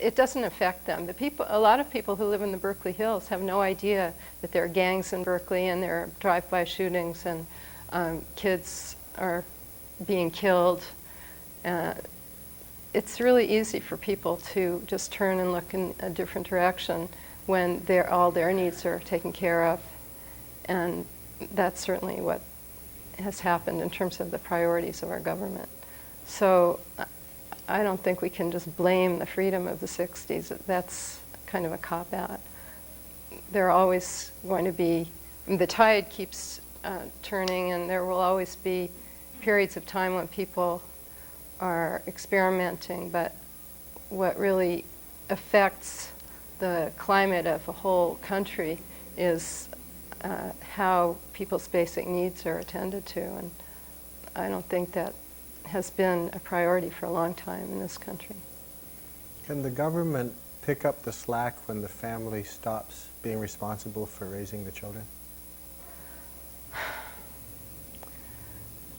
it doesn't affect them. A lot of people who live in the Berkeley Hills have no idea that there are gangs in Berkeley and there are drive-by shootings and kids are being killed. It's really easy for people to just turn and look in a different direction when all their needs are taken care of. And that's certainly what has happened in terms of the priorities of our government. So I don't think we can just blame the freedom of the 60s. That's kind of a cop-out. There are always going to be, the tide keeps turning, and there will always be periods of time when people are experimenting, but what really affects the climate of a whole country is how people's basic needs are attended to, and I don't think that has been a priority for a long time in this country. Can the government pick up the slack when the family stops being responsible for raising the children?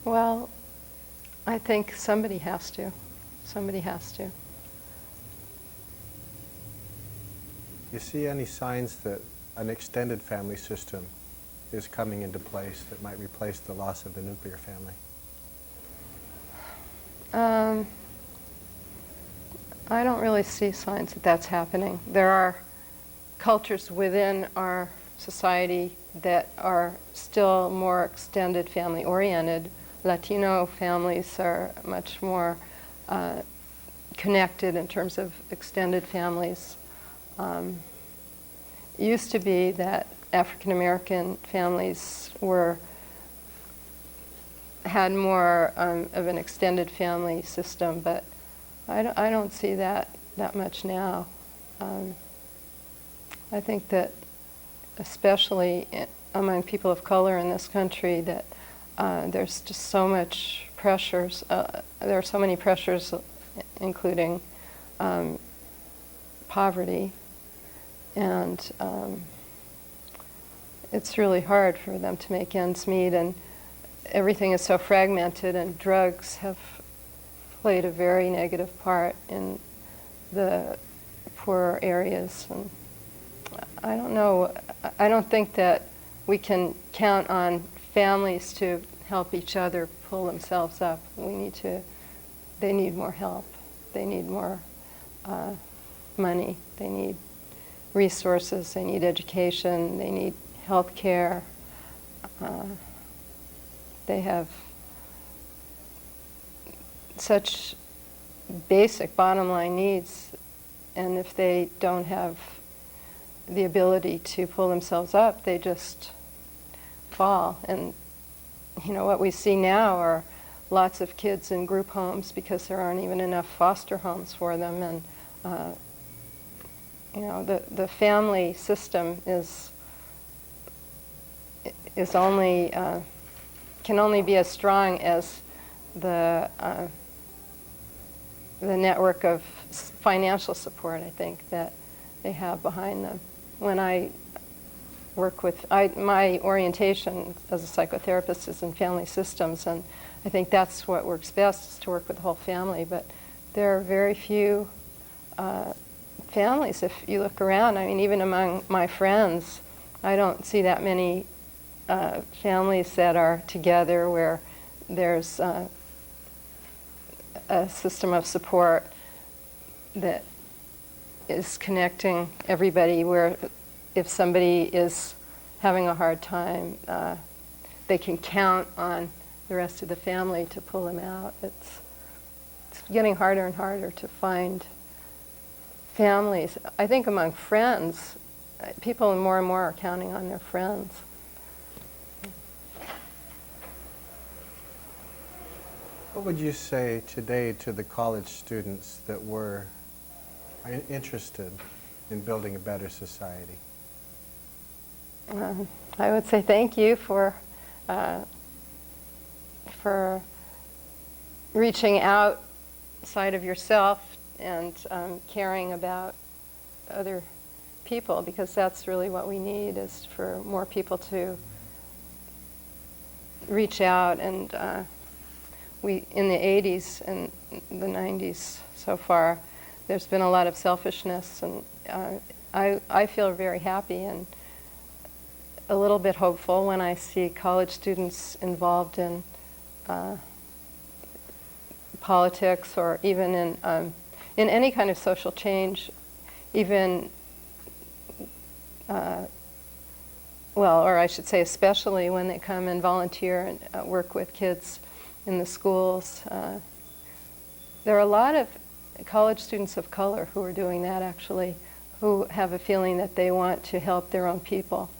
Well, I think somebody has to. Somebody has to. You see any signs that an extended family system is coming into place that might replace the loss of the nuclear family? I don't really see signs that that's happening. There are cultures within our society that are still more extended family oriented. Latino families are much more connected in terms of extended families. It used to be that African American families had more of an extended family system, but I don't see that much now. I think that especially among people of color in this country that there's just so much pressures. There are so many pressures, including poverty, and it's really hard for them to make ends meet, and everything is so fragmented, and drugs have played a very negative part in the poorer areas. And I don't know, I don't think that we can count on families to help each other pull themselves up. They need more help. They need more money. They need resources. They need education. They need health care. They have such basic bottom line needs, and if they don't have the ability to pull themselves up, they just fall. And what we see now are lots of kids in group homes because there aren't even enough foster homes for them, and the family system can only be as strong as the network of financial support, I think, that they have behind them. When I work with, my orientation as a psychotherapist is in family systems, and I think that's what works best, is to work with the whole family. But there are very few families, if you look around. I mean, even among my friends, I don't see that many families that are together where there's a system of support that is connecting everybody, where if somebody is having a hard time, they can count on the rest of the family to pull them out. It's getting harder and harder to find families. I think among friends, people more and more are counting on their friends. What would you say today to the college students that were interested in building a better society? I would say thank you for reaching outside of yourself and caring about other people, because that's really what we need, is for more people to reach out. And we, in the 80s and the 90s so far, there's been a lot of selfishness, and I feel very happy and a little bit hopeful when I see college students involved in politics, or even in any kind of social change, even well, or I should say especially when they come and volunteer and work with kids in the schools. There are a lot of college students of color who are doing that, actually, who have a feeling that they want to help their own people.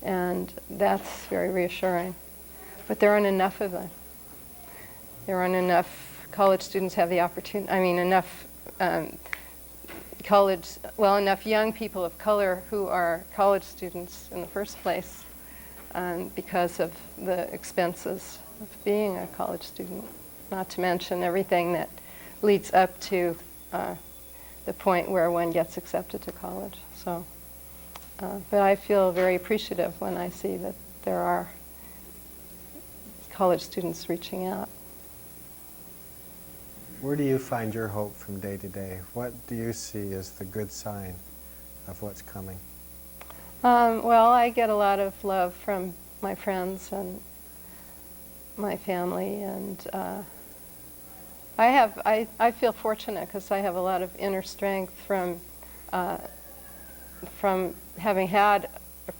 And that's very reassuring. But there aren't enough of them. There aren't enough college students have the opportunity, enough enough young people of color who are college students in the first place, because of the expenses of being a college student, not to mention everything that leads up to the point where one gets accepted to college. So, but I feel very appreciative when I see that there are college students reaching out. Where do you find your hope from day to day? What do you see as the good sign of what's coming? Well, I get a lot of love from my friends and my family, and I feel fortunate because I have a lot of inner strength from having had a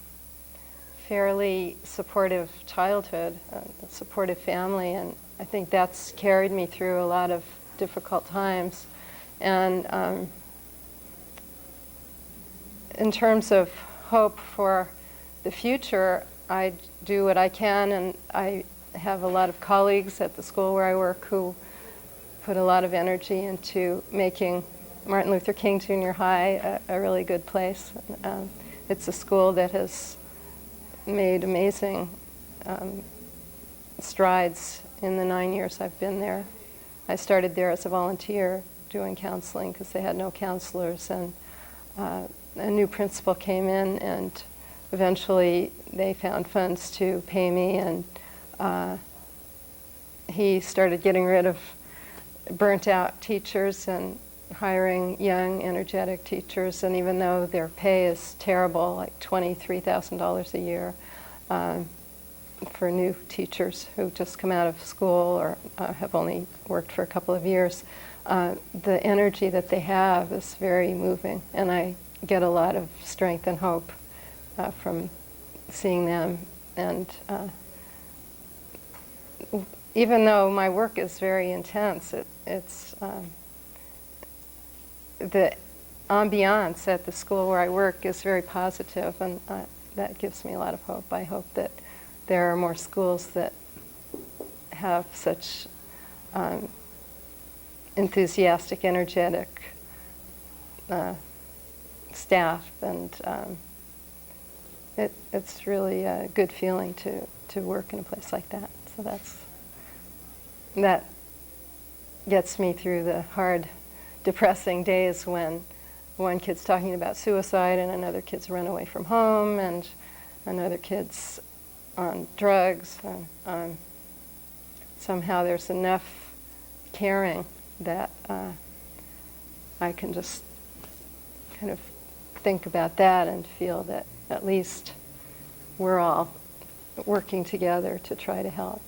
fairly supportive childhood, a supportive family, and I think that's carried me through a lot of difficult times. And in terms of hope for the future, I do what I can, and I have a lot of colleagues at the school where I work who put a lot of energy into making Martin Luther King Junior High a really good place. It's a school that has made amazing strides in the 9 years I've been there. I started there as a volunteer doing counseling because they had no counselors, and a new principal came in, and eventually they found funds to pay me, and he started getting rid of burnt-out teachers and hiring young, energetic teachers. And even though their pay is terrible, like $23,000 a year for new teachers who just come out of school or have only worked for a couple of years, the energy that they have is very moving, and I get a lot of strength and hope from seeing them. And even though my work is very intense, it's the ambiance at the school where I work is very positive, and that gives me a lot of hope. I hope that there are more schools that have such enthusiastic, energetic staff, and it's really a good feeling to work in a place like that. So that gets me through the hard, depressing days when one kid's talking about suicide and another kid's run away from home and another kid's on drugs. Somehow there's enough caring that I can just kind of think about that and feel that at least we're all working together to try to help.